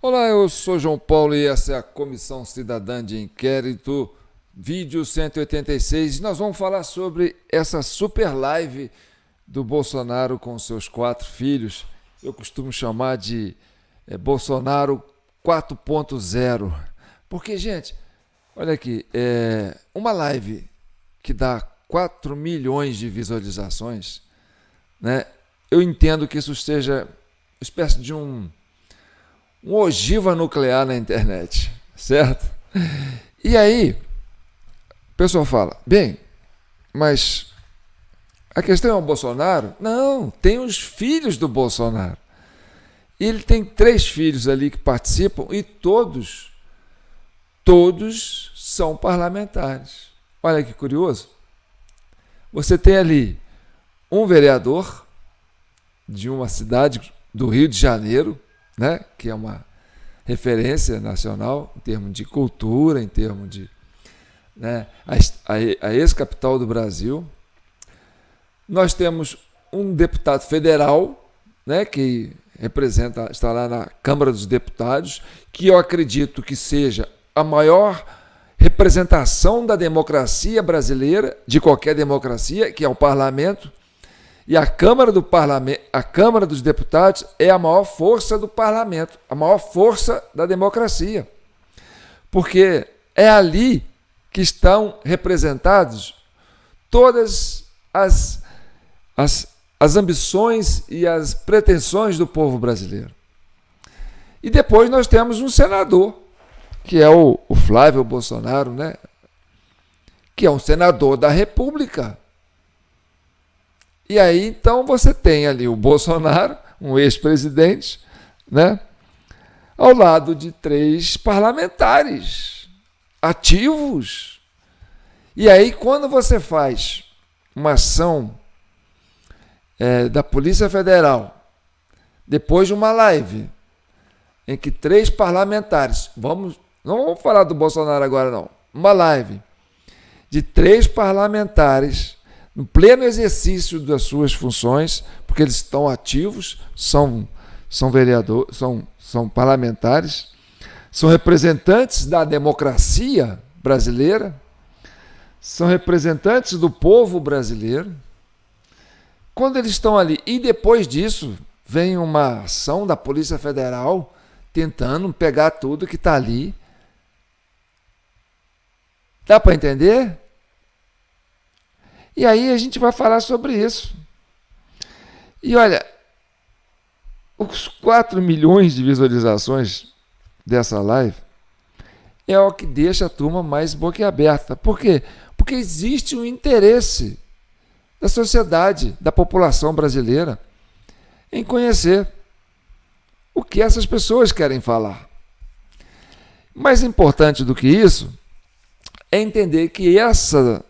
Olá, eu sou João Paulo e essa é a Comissão Cidadã de Inquérito, vídeo 186. E nós vamos falar sobre essa super live do Bolsonaro com seus 4 filhos. Eu costumo chamar de Bolsonaro 4.0. Porque, gente, olha aqui, uma live que dá 4 milhões de visualizações, né? Eu entendo que isso seja uma espécie de uma ogiva nuclear na internet, certo? E aí, o pessoal fala, bem, mas a questão é o Bolsonaro? Não, tem os filhos do Bolsonaro. Ele tem 3 filhos ali que participam e todos são parlamentares. Olha que curioso. Você tem ali um vereador de uma cidade do Rio de Janeiro, né, que é uma referência nacional em termos de cultura, em termos de, né, a ex-capital do Brasil. Nós temos um deputado federal, né, que está lá na Câmara dos Deputados, que eu acredito que seja a maior representação da democracia brasileira, de qualquer democracia, que é o parlamento. E a Câmara dos Deputados é a maior força do parlamento, a maior força da democracia. Porque é ali que estão representados todas as ambições e as pretensões do povo brasileiro. E depois nós temos um senador, que é o Flávio Bolsonaro, né? Que é um senador da República. E aí, então, você tem ali o Bolsonaro, um ex-presidente, né, ao lado de 3 parlamentares ativos. E aí, quando você faz uma ação da Polícia Federal, depois de uma live, em que 3 parlamentares, não vamos falar do Bolsonaro agora não, uma live de 3 parlamentares no pleno exercício das suas funções, porque eles estão ativos, são vereadores, são parlamentares, são representantes da democracia brasileira, são representantes do povo brasileiro. Quando eles estão ali, e depois disso, vem uma ação da Polícia Federal tentando pegar tudo que está ali. Dá para entender? E aí a gente vai falar sobre isso. E olha, os 4 milhões de visualizações dessa live é o que deixa a turma mais boquiaberta. Por quê? Porque existe um interesse da sociedade, da população brasileira, em conhecer o que essas pessoas querem falar. Mais importante do que isso é entender que essa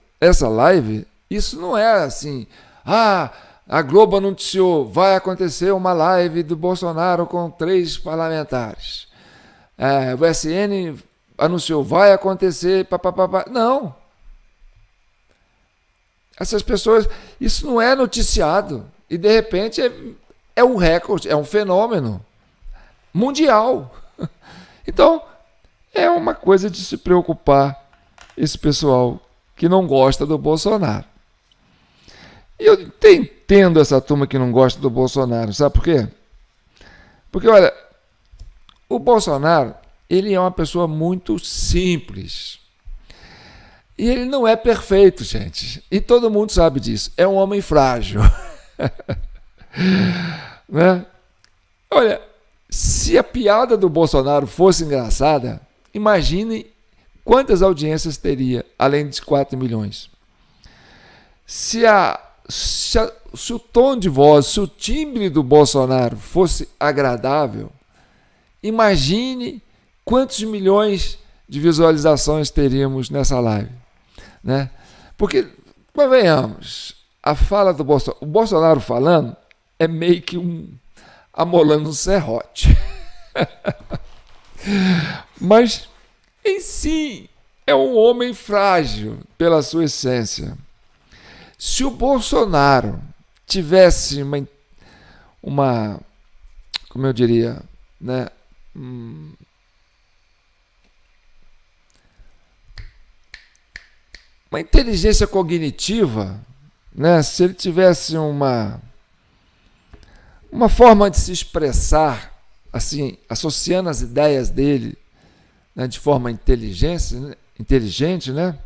live, isso não é assim, a Globo anunciou, vai acontecer uma live do Bolsonaro com 3 parlamentares. O SN anunciou, vai acontecer, papapá. Não. Essas pessoas, isso não é noticiado. E, de repente, é um recorde, é um fenômeno mundial. Então, é uma coisa de se preocupar esse pessoal que não gosta do Bolsonaro. E eu entendo essa turma que não gosta do Bolsonaro, sabe por quê? Porque, olha, o Bolsonaro, ele é uma pessoa muito simples. E ele não é perfeito, gente. E todo mundo sabe disso. É um homem frágil. Né? Olha, se a piada do Bolsonaro fosse engraçada, imagine quantas audiências teria, além de 4 milhões. Se o tom de voz, se o timbre do Bolsonaro fosse agradável, imagine quantos milhões de visualizações teríamos nessa live. Né? Porque, convenhamos, a fala do Bolsonaro, o Bolsonaro falando é meio que amolando um serrote. Mas, em si, é um homem frágil pela sua essência. Se o Bolsonaro tivesse uma como eu diria, né, uma inteligência cognitiva, né? Se ele tivesse uma forma de se expressar, assim, associando as ideias dele, né, de forma inteligente, né?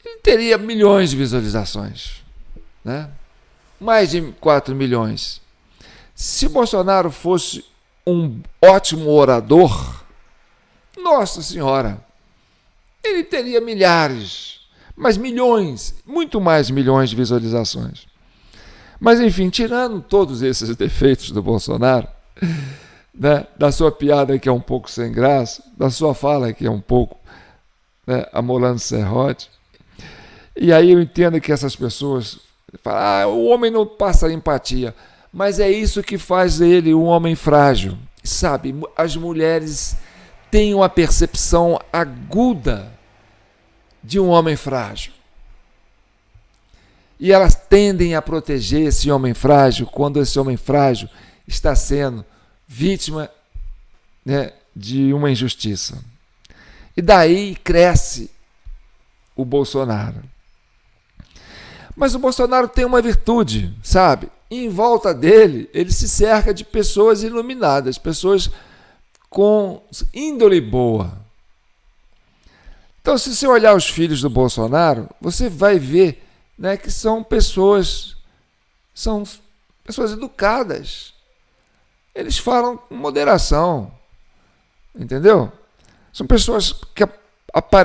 Ele teria milhões de visualizações, né? Mais de 4 milhões. Se Bolsonaro fosse um ótimo orador, nossa senhora, ele teria milhares, mas milhões, muito mais milhões de visualizações. Mas enfim, tirando todos esses defeitos do Bolsonaro, né, da sua piada que é um pouco sem graça, da sua fala que é um pouco, né, amolando serrote, e aí eu entendo que essas pessoas falam, o homem não passa empatia, mas é isso que faz ele um homem frágil. Sabe, as mulheres têm uma percepção aguda de um homem frágil. E elas tendem a proteger esse homem frágil quando esse homem frágil está sendo vítima, né, de uma injustiça. E daí cresce o Bolsonaro. Mas o Bolsonaro tem uma virtude, sabe? E em volta dele, ele se cerca de pessoas iluminadas, pessoas com índole boa. Então, se você olhar os filhos do Bolsonaro, você vai ver, né, que são pessoas educadas. Eles falam com moderação, entendeu? São pessoas que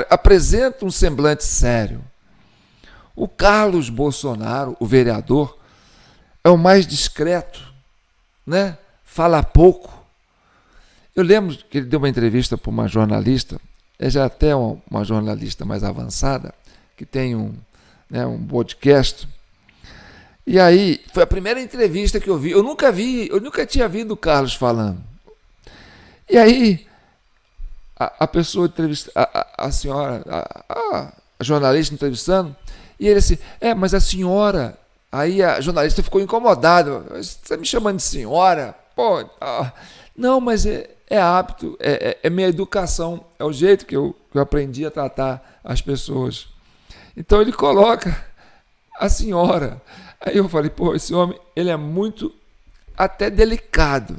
apresentam um semblante sério. O Carlos Bolsonaro, o vereador, é o mais discreto, né? Fala pouco. Eu lembro que ele deu uma entrevista para uma jornalista, é já até uma jornalista mais avançada, que tem um podcast. E aí, foi a primeira entrevista que eu vi. Eu nunca tinha visto o Carlos falando. E aí, a pessoa entrevista, a senhora, a jornalista entrevistando, e ele assim, mas a senhora... Aí a jornalista ficou incomodada. Você está me chamando de senhora? Pô, não, mas é hábito, é minha educação, é o jeito que eu aprendi a tratar as pessoas. Então ele coloca a senhora. Aí eu falei, esse homem, ele é muito até delicado.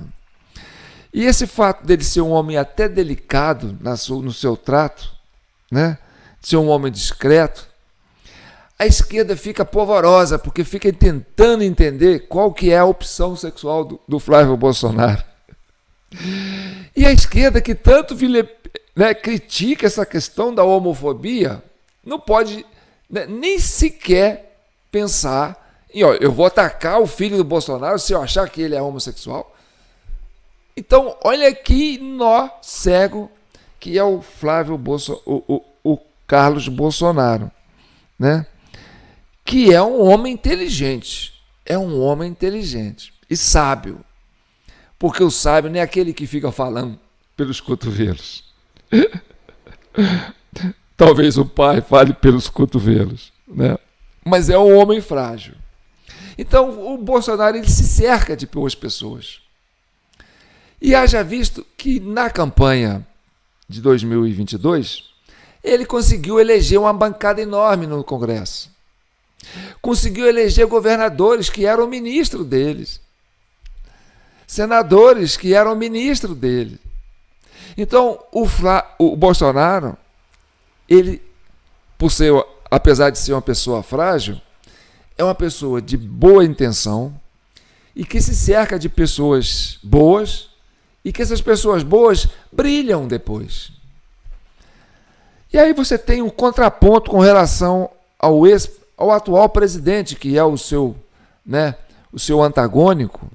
E esse fato dele ser um homem até delicado no seu trato, né? De ser um homem discreto, a esquerda fica polvorosa, porque fica tentando entender qual que é a opção sexual do Flávio Bolsonaro. E a esquerda, que tanto critica essa questão da homofobia, não pode, né, nem sequer pensar em, eu vou atacar o filho do Bolsonaro se eu achar que ele é homossexual. Então, olha que nó cego que é o Flávio o Carlos Bolsonaro, né? Que é um homem inteligente, e sábio, porque o sábio não é aquele que fica falando pelos cotovelos. Talvez o pai fale pelos cotovelos, né? Mas é um homem frágil. Então o Bolsonaro, ele se cerca de boas pessoas. E haja visto que na campanha de 2022 ele conseguiu eleger uma bancada enorme no Congresso. Conseguiu eleger governadores que eram ministro deles, senadores que eram ministro dele. Então, o Bolsonaro, ele, apesar de ser uma pessoa frágil, é uma pessoa de boa intenção e que se cerca de pessoas boas e que essas pessoas boas brilham depois. E aí você tem um contraponto com relação ao atual presidente, que é o seu antagônico,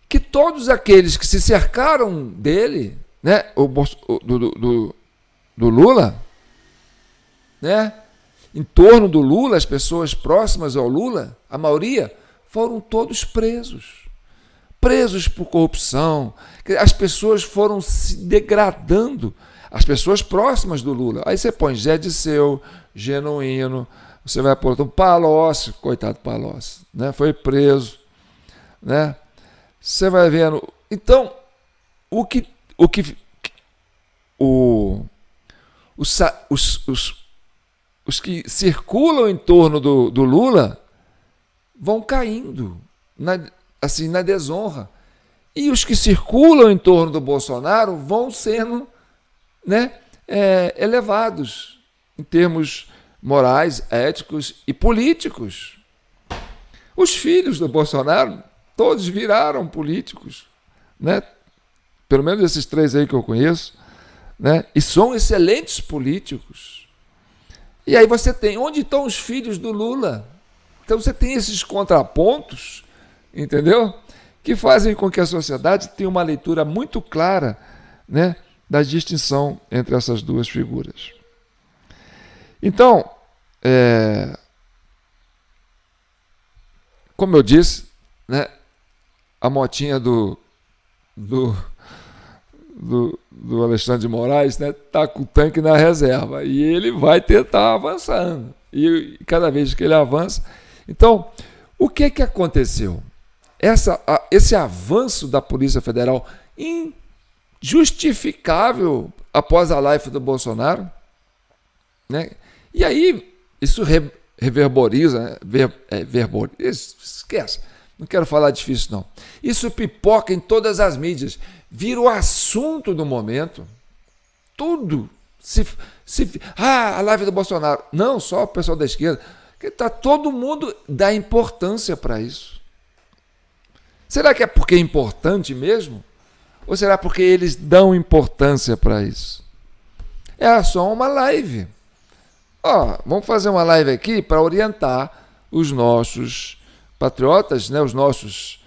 que todos aqueles que se cercaram dele, né, do Lula, né, em torno do Lula, as pessoas próximas ao Lula, a maioria, foram todos presos por corrupção. As pessoas foram se degradando, as pessoas próximas do Lula. Aí você põe Zé Disseu, Genuíno, você vai pôr o Palocci, coitado do Palocci, né? Foi preso, né? Você vai vendo. Então, os que circulam em torno do Lula vão caindo na desonra. E os que circulam em torno do Bolsonaro vão sendo, né, elevados em termos morais, éticos e políticos. Os filhos do Bolsonaro todos viraram políticos, né? Pelo menos esses 3 aí que eu conheço, né? E são excelentes políticos. E aí você tem, onde estão os filhos do Lula? Então você tem esses contrapontos, entendeu? Que fazem com que a sociedade tenha uma leitura muito clara, né, da distinção entre essas duas figuras. Então, como eu disse, né, a motinha do Alexandre de Moraes, né, tá com o tanque na reserva e ele vai tentar avançando. E cada vez que ele avança... Então, o que aconteceu? Esse avanço da Polícia Federal injustificável após a live do Bolsonaro, né? E aí isso reverboriza, né? Esquece, não quero falar difícil não. Isso pipoca em todas as mídias, vira o assunto do momento, tudo. A live do Bolsonaro, não só o pessoal da esquerda, que todo mundo dá importância para isso. Será que é porque é importante mesmo? Ou será porque eles dão importância para isso? É só uma live. Vamos fazer uma live aqui para orientar os nossos patriotas, né, os nossos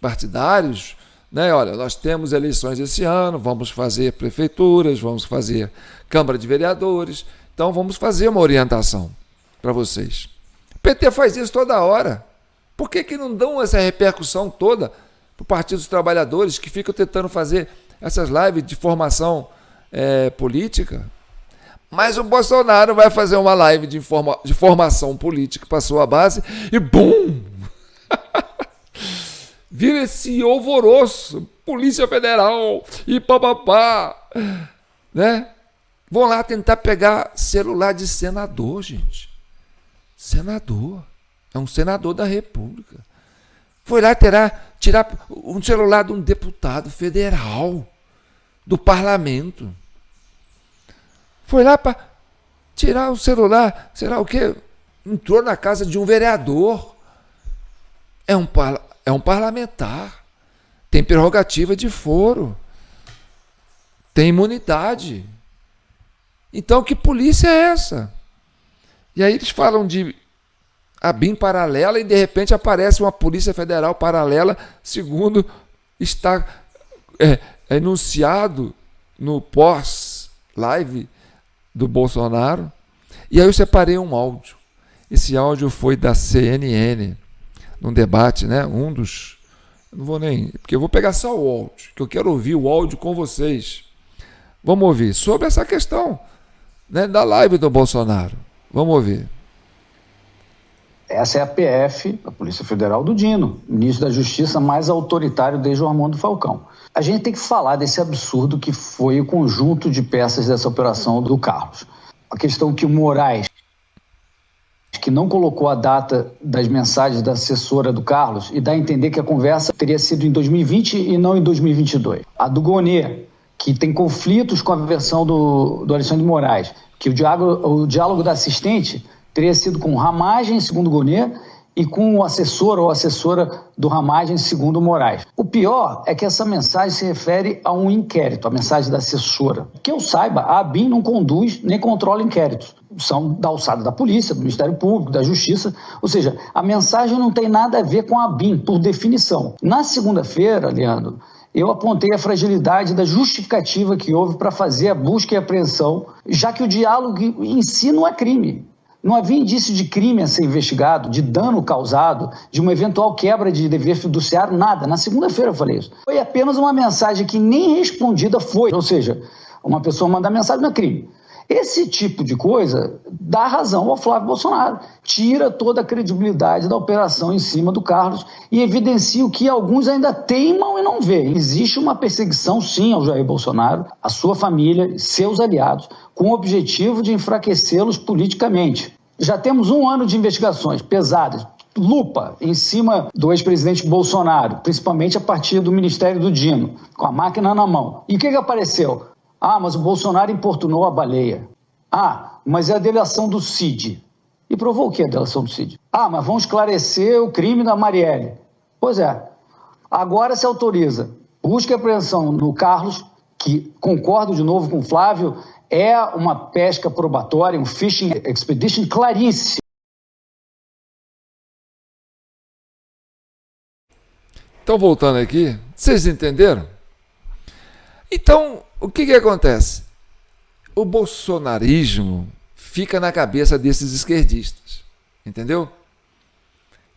partidários. Né? Olha, nós temos eleições esse ano, vamos fazer prefeituras, vamos fazer Câmara de Vereadores. Então vamos fazer uma orientação para vocês. O PT faz isso toda hora. Por que não dão essa repercussão toda para o Partido dos Trabalhadores, que ficam tentando fazer essas lives de formação política? Mas o Bolsonaro vai fazer uma live de formação política para a sua base e BUM! Vira esse alvoroço, Polícia Federal e papapá, né? Vão lá tentar pegar celular de senador, gente. Senador. É um senador da República. Foi lá tirar um celular de um deputado federal, do parlamento. Foi lá para tirar o celular, sei lá o quê? Entrou na casa de um vereador. É um parlamentar. Tem prerrogativa de foro. Tem imunidade. Então, que polícia é essa? E aí eles falam de a BIM paralela e de repente aparece uma Polícia Federal paralela, segundo está enunciado no pós-live do Bolsonaro. E aí eu separei um áudio. Esse áudio foi da CNN, num debate, né? Não vou nem... Porque eu vou pegar só o áudio, que eu quero ouvir o áudio com vocês. Vamos ouvir sobre essa questão, né, da live do Bolsonaro. Vamos ouvir. Essa é a PF, a Polícia Federal do Dino, ministro da Justiça mais autoritário desde o Armando Falcão. A gente tem que falar desse absurdo que foi o conjunto de peças dessa operação do Carlos. A questão que o Moraes, que não colocou a data das mensagens da assessora do Carlos, e dá a entender que a conversa teria sido em 2020 e não em 2022. A do Gonê, que tem conflitos com a versão do Alexandre de Moraes, que o diálogo da assistente teria sido com Ramagem, segundo Gonê, e com o assessor ou assessora do Ramagem, segundo Moraes. O pior é que essa mensagem se refere a um inquérito, a mensagem da assessora. Que eu saiba, a ABIN não conduz nem controla inquéritos. São da alçada da polícia, do Ministério Público, da Justiça. Ou seja, a mensagem não tem nada a ver com a ABIN, por definição. Na segunda-feira, Leandro, eu apontei a fragilidade da justificativa que houve para fazer a busca e apreensão, já que o diálogo em si não é crime. Não havia indício de crime a ser investigado, de dano causado, de uma eventual quebra de dever fiduciário, nada. Na segunda-feira eu falei isso. Foi apenas uma mensagem que nem respondida foi. Ou seja, uma pessoa mandar mensagem não é crime. Esse tipo de coisa dá razão ao Flávio Bolsonaro, tira toda a credibilidade da operação em cima do Carlos e evidencia o que alguns ainda teimam e não veem. Existe uma perseguição, sim, ao Jair Bolsonaro, à sua família, seus aliados, com o objetivo de enfraquecê-los politicamente. Já temos 1 ano de investigações pesadas, lupa em cima do ex-presidente Bolsonaro, principalmente a partir do Ministério do Dino, com a máquina na mão. E o que apareceu? Ah, mas o Bolsonaro importunou a baleia. Ah, mas é a delação do Cid. E provou o que é a delação do Cid? Ah, mas vamos esclarecer o crime da Marielle. Pois é. Agora se autoriza busca e apreensão no Carlos, que, concordo de novo com o Flávio, é uma pesca probatória, um fishing expedition claríssimo. Então, voltando aqui, vocês entenderam? Então, o que acontece? O bolsonarismo fica na cabeça desses esquerdistas, entendeu?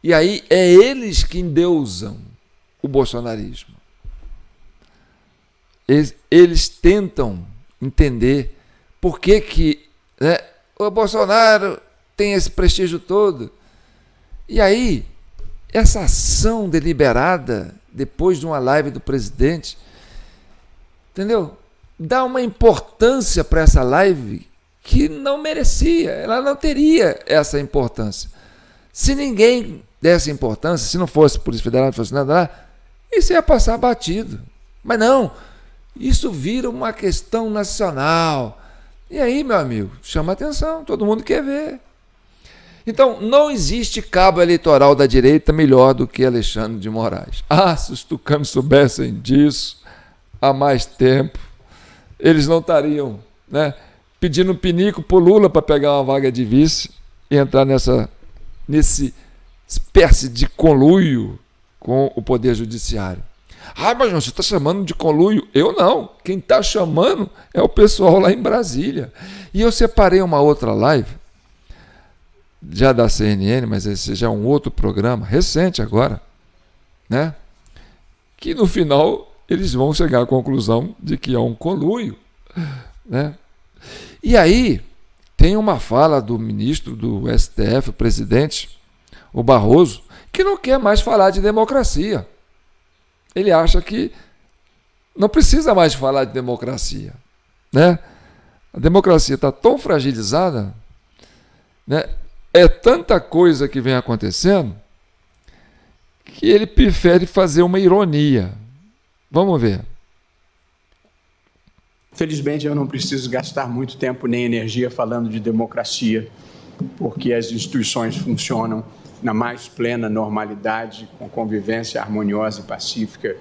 E aí é eles que endeusam o bolsonarismo. Eles tentam entender por que né, o Bolsonaro tem esse prestígio todo. E aí, essa ação deliberada, depois de uma live do presidente, entendeu? Dá uma importância para essa live que não merecia, ela não teria essa importância. Se ninguém desse importância, se não fosse Polícia Federal, não fosse nada lá, isso ia passar batido. Mas não, isso vira uma questão nacional. E aí, meu amigo, chama atenção, todo mundo quer ver. Então, não existe cabo eleitoral da direita melhor do que Alexandre de Moraes. Ah, se os tucanos soubessem disso há mais tempo, eles não estariam pedindo pinico para o Lula para pegar uma vaga de vice e entrar nesse espécie de conluio com o Poder Judiciário. Ah, mas você está chamando de conluio? Eu não. Quem está chamando é o pessoal lá em Brasília. E eu separei uma outra live, já da CNN, mas esse já é um outro programa, recente agora, né? Que no final eles vão chegar à conclusão de que é um conluio, né? E aí tem uma fala do ministro do STF, o presidente, o Barroso, que não quer mais falar de democracia. Ele acha que não precisa mais falar de democracia, né? A democracia está tão fragilizada, né? É tanta coisa que vem acontecendo que ele prefere fazer uma ironia. Vamos ver. Felizmente, eu não preciso gastar muito tempo nem energia falando de democracia, porque as instituições funcionam na mais plena normalidade, com convivência harmoniosa e pacífica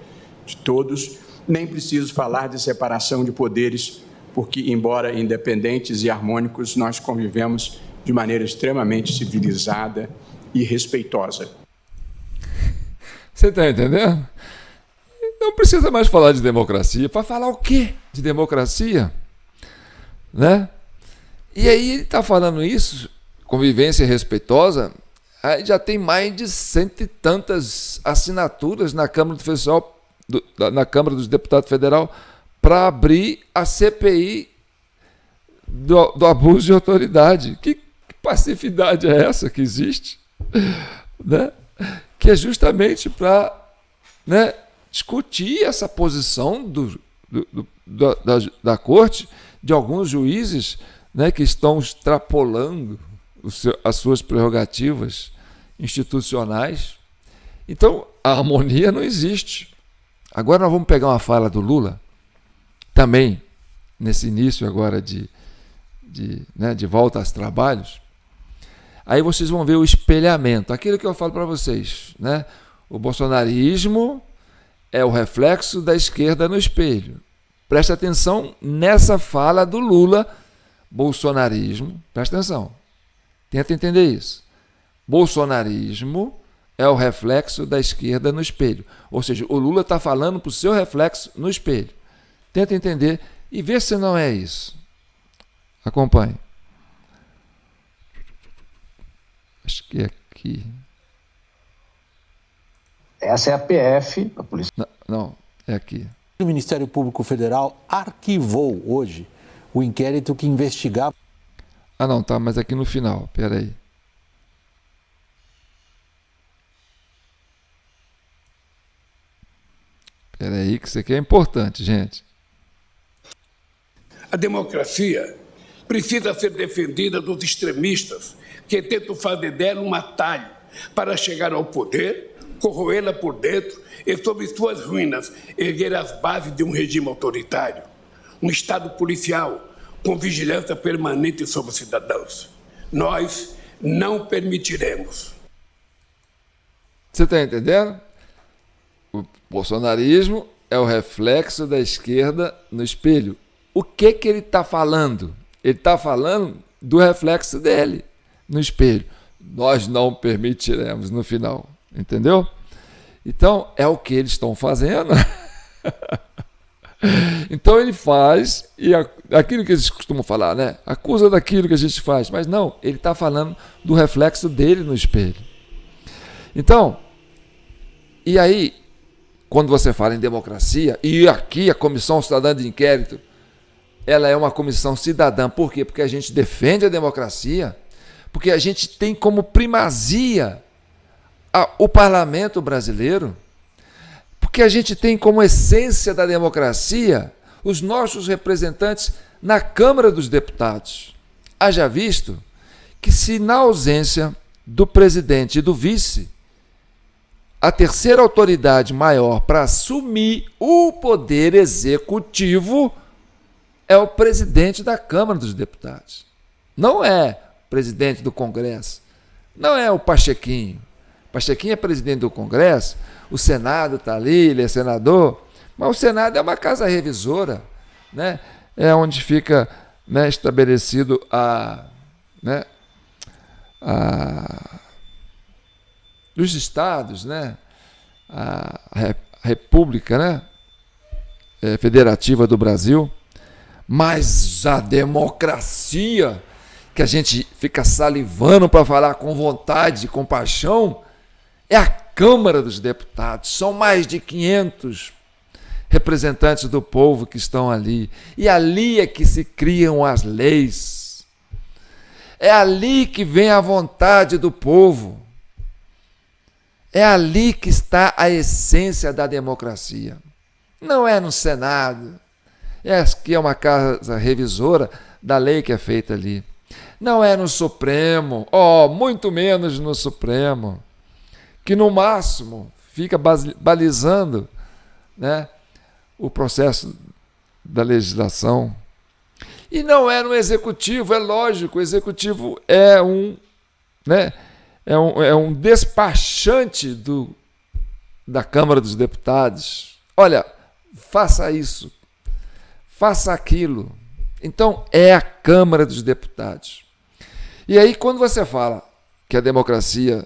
de todos. Nem preciso falar de separação de poderes, porque, embora independentes e harmônicos, nós convivemos de maneira extremamente civilizada e respeitosa. Você está entendendo? Não precisa mais falar de democracia. Para falar o quê de democracia? Né? E aí ele está falando isso, convivência respeitosa, aí já tem mais de 100 e tantas assinaturas na Câmara na Câmara dos Deputados Federal para abrir a CPI do abuso de autoridade. Que passividade é essa que existe? Né? Que é justamente para discutir essa posição da corte, de alguns juízes que estão extrapolando as suas prerrogativas institucionais. Então, a harmonia não existe. Agora nós vamos pegar uma fala do Lula, também nesse início agora de volta aos trabalhos. Aí vocês vão ver o espelhamento, aquilo que eu falo para vocês, né? O bolsonarismo é o reflexo da esquerda no espelho. Presta atenção nessa fala do Lula. Bolsonarismo, presta atenção, tenta entender isso. Bolsonarismo é o reflexo da esquerda no espelho. Ou seja, o Lula está falando para o seu reflexo no espelho. Tenta entender e vê se não é isso. Acompanhe. Acho que é aqui. Essa é a PF, a Polícia. Não, é aqui. O Ministério Público Federal arquivou hoje o inquérito que investigava... Ah, não, tá, mas aqui no final, peraí. Peraí, que isso aqui é importante, gente. A democracia precisa ser defendida dos extremistas que tentam fazer dela um atalho para chegar ao poder, corroê-la por dentro e, sobre suas ruínas, erguer as bases de um regime autoritário, um Estado policial com vigilância permanente sobre os cidadãos. Nós não permitiremos. Você está entendendo? O bolsonarismo é o reflexo da esquerda no espelho. O que ele está falando? Ele está falando do reflexo dele no espelho. Nós não permitiremos no final. Entendeu? Então, é o que eles estão fazendo. Então ele faz, e aquilo que eles costumam falar, né? Acusa daquilo que a gente faz. Mas não, ele está falando do reflexo dele no espelho. Então, e aí, quando você fala em democracia, e aqui a Comissão Cidadã de Inquérito, ela é uma comissão cidadã. Por quê? Porque a gente defende a democracia, porque a gente tem como primazia o parlamento brasileiro, porque a gente tem como essência da democracia os nossos representantes na Câmara dos Deputados. Haja visto que, se na ausência do presidente e do vice, a terceira autoridade maior para assumir o poder executivo é o presidente da Câmara dos Deputados. Não é o presidente do Congresso, não é o Pachequinho. O Pachequinho é presidente do Congresso, o Senado está ali, ele é senador, mas o Senado é uma casa revisora, né? É onde fica, né, estabelecido dos estados, né? A República, né? Federativa do Brasil. Mas a democracia, que a gente fica salivando para falar com vontade e com paixão, é a Câmara dos Deputados. São mais de 500 representantes do povo que estão ali. E ali é que se criam as leis. É ali que vem a vontade do povo. É ali que está a essência da democracia. Não é no Senado. Que é uma casa revisora da lei que é feita ali. Não é no Supremo, muito menos no Supremo, que no máximo fica balizando, né, o processo da legislação. E não é no Executivo, é lógico, o Executivo é um despachante da Câmara dos Deputados. Olha, faça isso. Faça aquilo. Então, é a Câmara dos Deputados. E aí, quando você fala que a democracia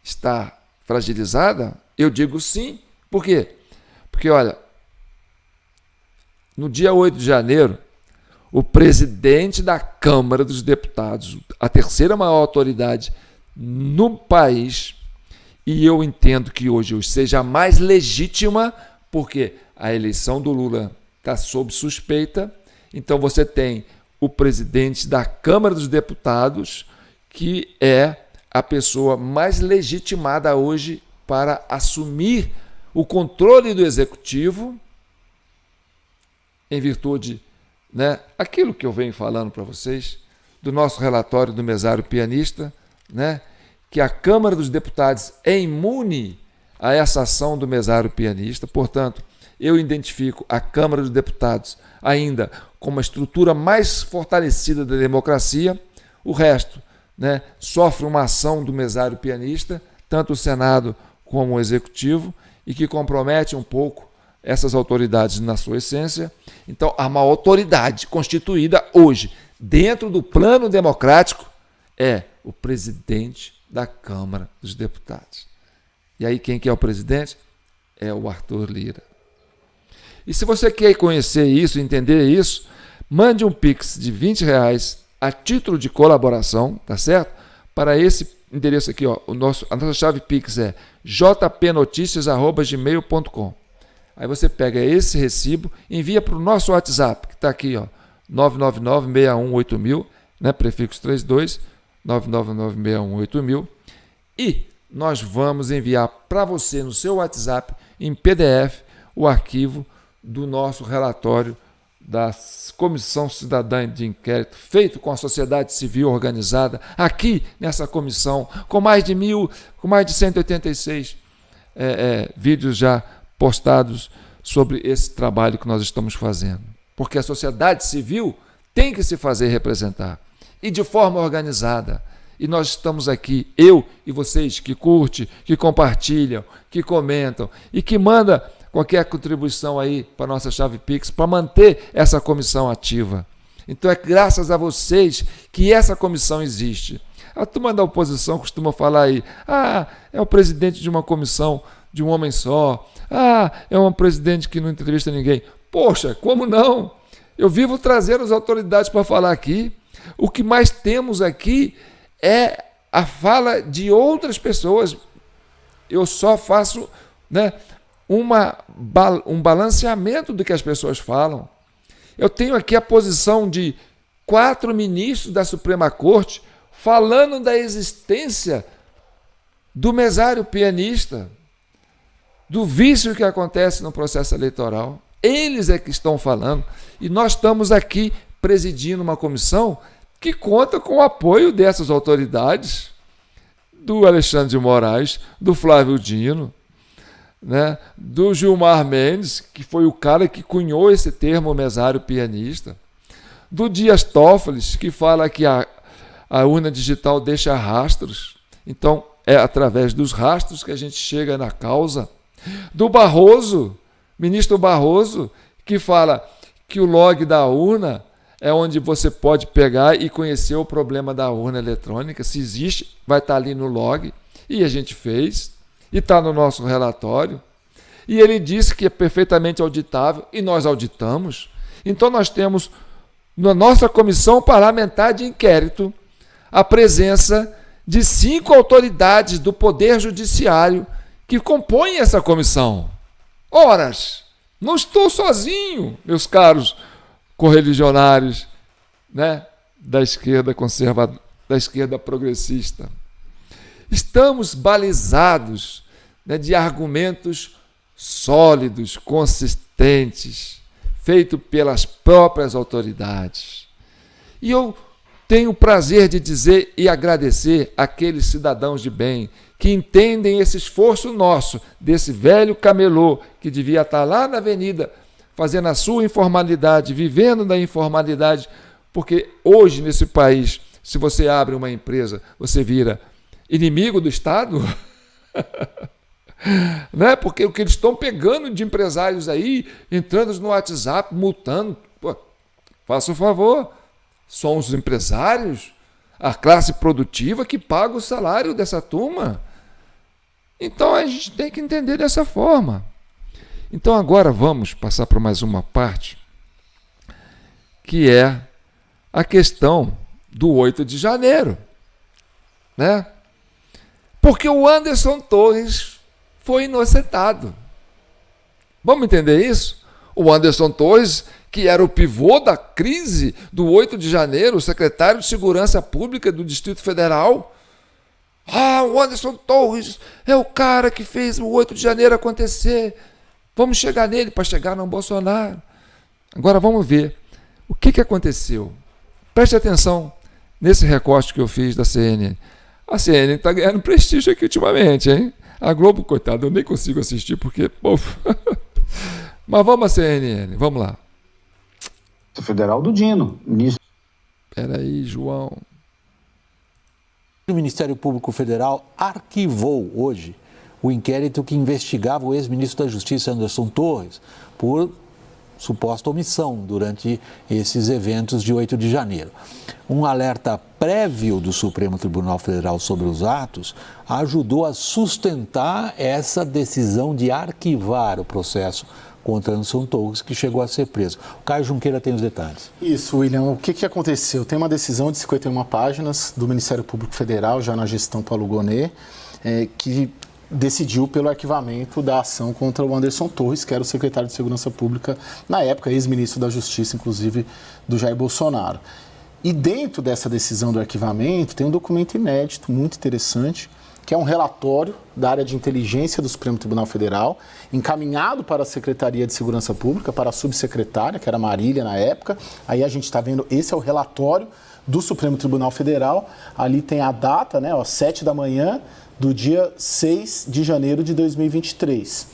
está fragilizada, eu digo sim. Por quê? Porque, olha, no dia 8 de janeiro, o presidente da Câmara dos Deputados, a terceira maior autoridade no país, e eu entendo que hoje seja a mais legítima, porque a eleição do Lula está sob suspeita, então você tem o presidente da Câmara dos Deputados, que é a pessoa mais legitimada hoje para assumir o controle do Executivo, em virtude, né, aquilo que eu venho falando para vocês, do nosso relatório do mesário pianista, né, que a Câmara dos Deputados é imune a essa ação do mesário pianista, portanto, eu identifico a Câmara dos Deputados ainda como a estrutura mais fortalecida da democracia. O resto, né, sofre uma ação do mesário pianista, tanto o Senado como o Executivo, e que compromete um pouco essas autoridades na sua essência. Então, há uma autoridade constituída hoje, dentro do plano democrático, é o presidente da Câmara dos Deputados. E aí, quem que é o presidente? É o Arthur Lira. E se você quer conhecer isso, entender isso, mande um Pix de R$20 a título de colaboração, tá certo? Para esse endereço aqui, ó, a nossa chave Pix é jpnoticias@gmail.com. Aí você pega esse recibo e envia para o nosso WhatsApp, que está aqui, ó, 999-618000, né, prefixo 32, 999-618000, e nós vamos enviar para você no seu WhatsApp, em PDF, o arquivo do nosso relatório da Comissão Cidadã de Inquérito, feito com a sociedade civil organizada, aqui nessa comissão, com mais de 186 vídeos já postados sobre esse trabalho que nós estamos fazendo. Porque a sociedade civil tem que se fazer representar, e de forma organizada. E nós estamos aqui, eu e vocês que curtem, que compartilham, que comentam e que mandam qualquer contribuição aí para a nossa chave Pix, para manter essa comissão ativa. Então é graças a vocês que essa comissão existe. A turma da oposição costuma falar aí, é o presidente de uma comissão de um homem só, é um presidente que não entrevista ninguém. Poxa, como não? Eu vivo trazendo as autoridades para falar aqui. O que mais temos aqui é a fala de outras pessoas. Eu só faço, né, um balanceamento do que as pessoas falam. Eu tenho aqui a posição de 4 ministros da Suprema Corte falando da existência do mesário pianista, do vício que acontece no processo eleitoral. Eles é que estão falando. E nós estamos aqui presidindo uma comissão que conta com o apoio dessas autoridades, do Alexandre de Moraes, do Flávio Dino, né, do Gilmar Mendes, que foi o cara que cunhou esse termo mesário pianista, do Dias Toffoli, que fala que a urna digital deixa rastros, então é através dos rastros que a gente chega na causa, do Barroso, ministro Barroso, que fala que o log da urna é onde você pode pegar e conhecer o problema da urna eletrônica. Se existe, vai estar ali no log. E a gente fez. E está no nosso relatório. E ele disse que é perfeitamente auditável. E nós auditamos. Então nós temos, na nossa comissão parlamentar de inquérito, a presença de 5 autoridades do Poder Judiciário que compõem essa comissão. Horas! Não estou sozinho, meus caros correligionários, né, da esquerda conservadora, da esquerda progressista. Estamos balizados, né, de argumentos sólidos, consistentes, feitos pelas próprias autoridades. E eu tenho o prazer de dizer e agradecer àqueles cidadãos de bem que entendem esse esforço nosso, desse velho camelô que devia estar lá na avenida, fazendo a sua informalidade, vivendo da informalidade, porque hoje nesse país, se você abre uma empresa, você vira inimigo do Estado, né? Porque o que eles estão pegando de empresários aí, entrando no WhatsApp, multando, pô, faça o favor, são os empresários, a classe produtiva que paga o salário dessa turma. Então a gente tem que entender dessa forma. Então agora vamos passar para mais uma parte, que é a questão do 8 de janeiro, né? Porque o Anderson Torres foi inocentado. Vamos entender isso? O Anderson Torres, que era o pivô da crise do 8 de janeiro, o secretário de Segurança Pública do Distrito Federal. O Anderson Torres é o cara que fez o 8 de janeiro acontecer. Vamos chegar nele para chegar no Bolsonaro. Agora vamos ver o que aconteceu. Preste atenção nesse recorte que eu fiz da CNN. A CNN está ganhando prestígio aqui ultimamente, hein? A Globo, coitada, eu nem consigo assistir porque... Pof. Mas vamos à CNN, vamos lá. Federal do Dino, ministro. Espera aí, João. O Ministério Público Federal arquivou hoje o inquérito que investigava o ex-ministro da Justiça, Anderson Torres, por suposta omissão durante esses eventos de 8 de janeiro. Um alerta prévio do Supremo Tribunal Federal sobre os atos ajudou a sustentar essa decisão de arquivar o processo contra Anderson Torres, que chegou a ser preso. O Caio Junqueira tem os detalhes. Isso, William. O que aconteceu? Tem uma decisão de 51 páginas do Ministério Público Federal, já na gestão Paulo Gonet, que decidiu pelo arquivamento da ação contra o Anderson Torres, que era o secretário de Segurança Pública, na época, ex-ministro da Justiça, inclusive, do Jair Bolsonaro. E dentro dessa decisão do arquivamento tem um documento inédito, muito interessante, que é um relatório da área de inteligência do Supremo Tribunal Federal, encaminhado para a Secretaria de Segurança Pública, para a subsecretária, que era Marília na época. Aí a gente está vendo, esse é o relatório do Supremo Tribunal Federal. Ali tem a data, né, 7 da manhã do dia 6 de janeiro de 2023.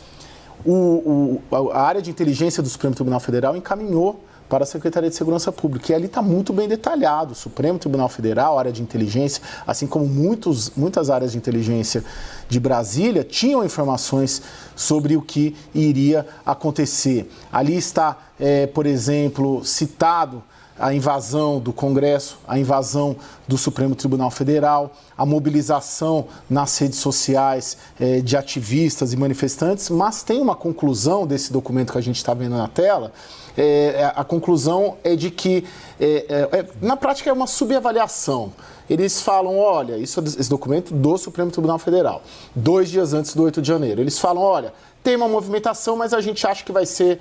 A área de inteligência do Supremo Tribunal Federal encaminhou para a Secretaria de Segurança Pública. E ali está muito bem detalhado. O Supremo Tribunal Federal, a área de inteligência, assim como muitas áreas de inteligência de Brasília, tinham informações sobre o que iria acontecer. Ali está, por exemplo, citado a invasão do Congresso, a invasão do Supremo Tribunal Federal, a mobilização nas redes sociais de ativistas e manifestantes, mas tem uma conclusão desse documento que a gente está vendo na tela. A conclusão é de que, na prática, é uma subavaliação. Eles falam, olha, esse documento do Supremo Tribunal Federal, 2 dias antes do 8 de janeiro, eles falam, olha, tem uma movimentação, mas a gente acha que vai ser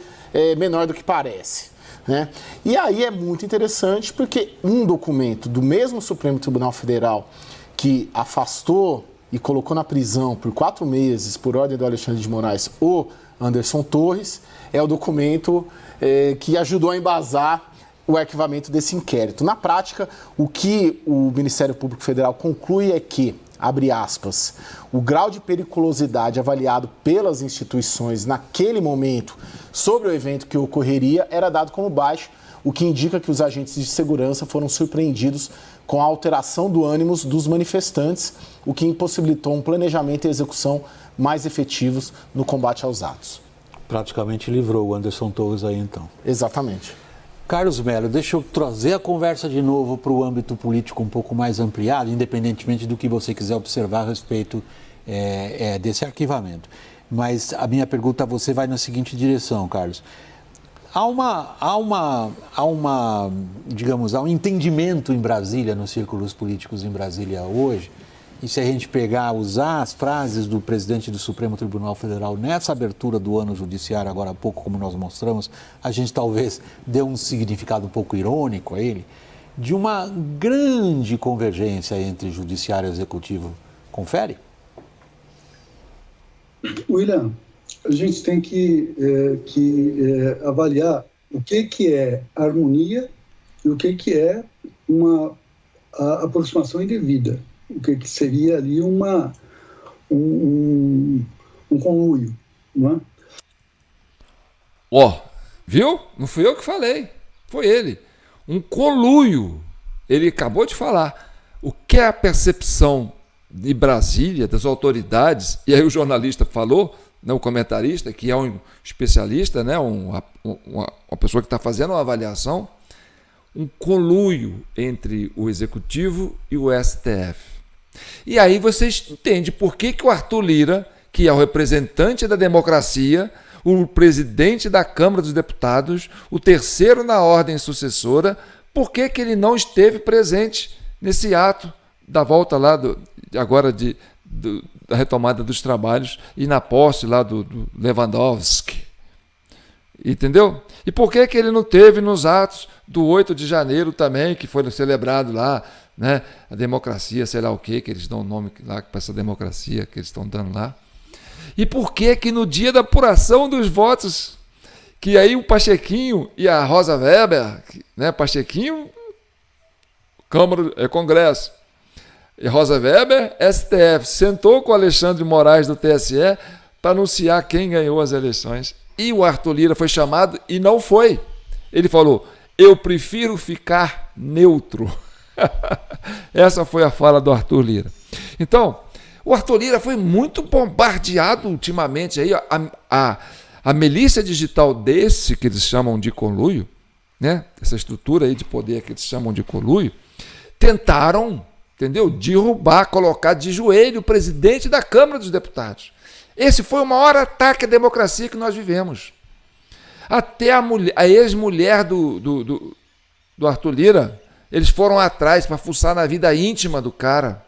menor do que parece. Né? E aí é muito interessante porque um documento do mesmo Supremo Tribunal Federal que afastou e colocou na prisão por 4 meses, por ordem do Alexandre de Moraes, o Anderson Torres, é o documento que ajudou a embasar o arquivamento desse inquérito. Na prática, o que o Ministério Público Federal conclui é que, abre aspas, o grau de periculosidade avaliado pelas instituições naquele momento sobre o evento que ocorreria era dado como baixo, o que indica que os agentes de segurança foram surpreendidos com a alteração do ânimo dos manifestantes, o que impossibilitou um planejamento e execução mais efetivos no combate aos atos. Praticamente livrou o Anderson Torres aí, então. Exatamente. Carlos Melo, deixa eu trazer a conversa de novo para o âmbito político um pouco mais ampliado, independentemente do que você quiser observar a respeito desse arquivamento. Mas a minha pergunta a você vai na seguinte direção, Carlos. Há um entendimento em Brasília, nos círculos políticos em Brasília hoje, e se a gente usar as frases do presidente do Supremo Tribunal Federal nessa abertura do ano judiciário, agora há pouco, como nós mostramos, a gente talvez dê um significado um pouco irônico a ele, de uma grande convergência entre judiciário e executivo. Confere? William, a gente tem que avaliar o que é harmonia e o que é uma aproximação indevida. O que seria ali um conluio, não é? Viu? Não fui eu que falei, foi ele. Um conluio. Ele acabou de falar. O que é a percepção de Brasília, das autoridades, e aí o jornalista falou, né, o comentarista, que é um especialista, né, uma pessoa que está fazendo uma avaliação, um conluio entre o Executivo e o STF. E aí vocês entendem por que o Arthur Lira, que é o representante da democracia, o presidente da Câmara dos Deputados, o terceiro na ordem sucessora, por que ele não esteve presente nesse ato da volta lá, da retomada dos trabalhos e na posse lá do Lewandowski. Entendeu? E por que ele não teve nos atos do 8 de janeiro também, que foi celebrado lá, né? A democracia, sei lá o que eles dão o nome lá para essa democracia que eles estão dando lá. E por que no dia da apuração dos votos, que aí o Pachequinho e a Rosa Weber, né? Pachequinho, Congresso, e Rosa Weber, STF, sentou com o Alexandre de Moraes do TSE para anunciar quem ganhou as eleições. E o Arthur Lira foi chamado e não foi. Ele falou, eu prefiro ficar neutro. Essa foi a fala do Arthur Lira. Então, o Arthur Lira foi muito bombardeado ultimamente. Aí, a milícia digital desse, que eles chamam de conluio, né? Essa estrutura aí de poder que eles chamam de conluio, tentaram, entendeu? Derrubar, colocar de joelho o presidente da Câmara dos Deputados. Esse foi o maior ataque à democracia que nós vivemos. Até a ex-mulher do Arthur Lira, eles foram atrás para fuçar na vida íntima do cara.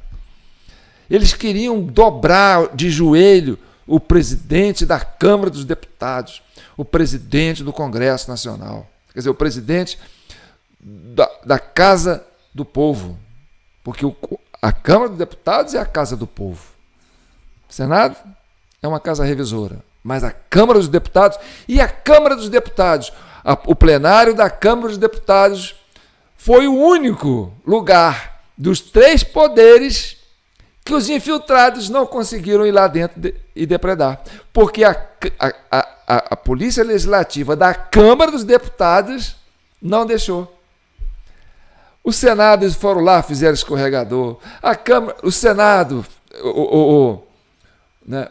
Eles queriam dobrar de joelho o presidente da Câmara dos Deputados, o presidente do Congresso Nacional, quer dizer, o presidente da Casa do Povo, porque a Câmara dos Deputados é a Casa do Povo. O Senado é uma casa revisora, mas a Câmara dos Deputados, e a Câmara dos Deputados, o plenário da Câmara dos Deputados foi o único lugar dos 3 poderes que os infiltrados não conseguiram ir lá dentro e depredar, porque a Polícia Legislativa da Câmara dos Deputados não deixou. O Senado, eles foram lá, fizeram escorregador. A Câmara, o Senado,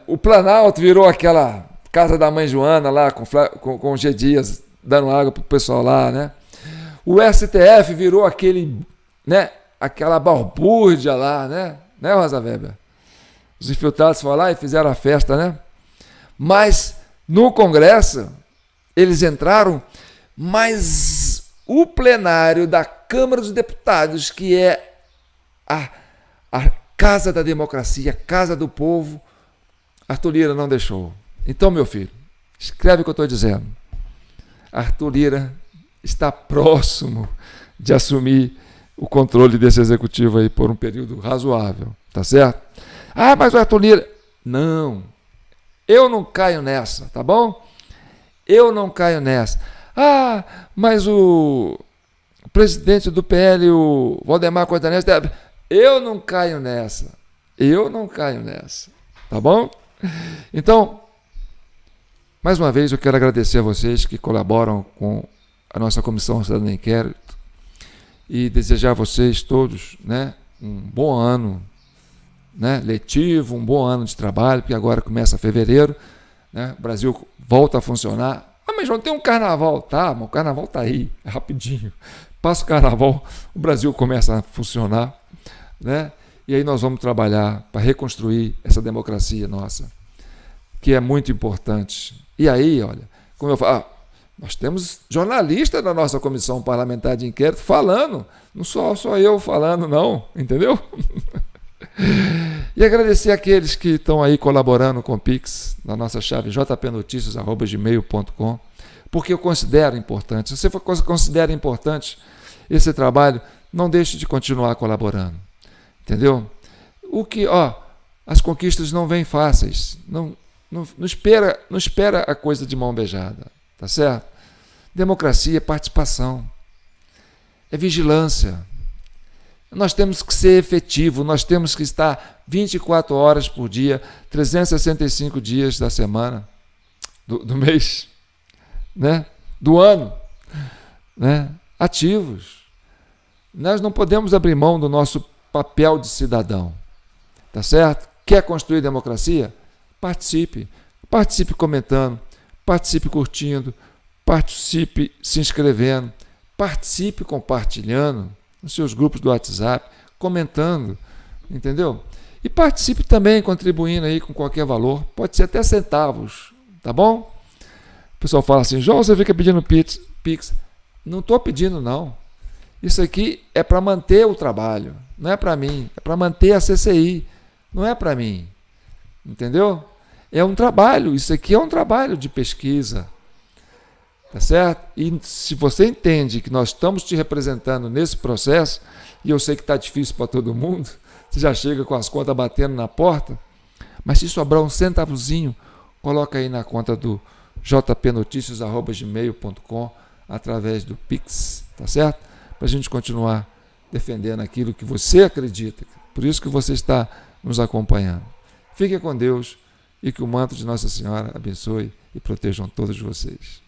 o Planalto virou aquela casa da mãe Joana lá, com o G. Dias dando água para o pessoal lá, né? O STF virou aquela balbúrdia lá, né? Né, Rosa Weber? Os infiltrados foram lá e fizeram a festa, né? Mas no Congresso, eles entraram, mas o plenário da Câmara dos Deputados, que é a casa da democracia, a casa do povo, Arthur Lira não deixou. Então, meu filho, escreve o que eu estou dizendo. Arthur Lira está próximo de assumir o controle desse executivo aí por um período razoável, tá certo? Ah, mas o Arthur Lira... Não, eu não caio nessa, tá bom? Eu não caio nessa. Ah, mas o presidente do PL, o Valdemar Costa Neto, eu não caio nessa. Eu não caio nessa, tá bom? Então, mais uma vez eu quero agradecer a vocês que colaboram com a nossa Comissão Cidadã de Inquérito e desejar a vocês todos, né, um bom ano, né, letivo, um bom ano de trabalho, porque agora começa fevereiro, né, o Brasil volta a funcionar. Ah, mas João, tem um carnaval. Tá, mas o carnaval está aí, é rapidinho. Passa o carnaval, o Brasil começa a funcionar, né, e aí nós vamos trabalhar para reconstruir essa democracia nossa, que é muito importante. E aí, olha, como eu falo, nós temos jornalistas na nossa Comissão Parlamentar de Inquérito falando, não só eu falando, não, entendeu? E agradecer aqueles que estão aí colaborando com o Pix, na nossa chave jpnoticias@gmail.com, porque eu considero importante. Se você considera importante esse trabalho, não deixe de continuar colaborando, entendeu? As conquistas não vêm fáceis, não espera a coisa de mão beijada. Tá certo? Democracia é participação, é vigilância. Nós temos que ser efetivo, nós temos que estar 24 horas por dia, 365 dias da semana, do mês, né? Do ano, né? Ativos. Nós não podemos abrir mão do nosso papel de cidadão. Tá certo? Quer construir democracia? Participe comentando, participe curtindo, participe se inscrevendo, participe compartilhando nos seus grupos do WhatsApp, comentando, entendeu? E participe também contribuindo aí com qualquer valor, pode ser até centavos, tá bom? O pessoal fala assim, João, você fica pedindo Pix. Não estou pedindo, não. Isso aqui é para manter o trabalho, não é para mim, é para manter a CCI, não é para mim, entendeu? É um trabalho, isso aqui é um trabalho de pesquisa, tá certo? E se você entende que nós estamos te representando nesse processo, e eu sei que está difícil para todo mundo, você já chega com as contas batendo na porta, mas se sobrar um centavozinho, coloca aí na conta do jpnoticias@gmail.com através do Pix, tá certo? Para a gente continuar defendendo aquilo que você acredita, por isso que você está nos acompanhando. Fique com Deus e que o manto de Nossa Senhora abençoe e protejam todos vocês.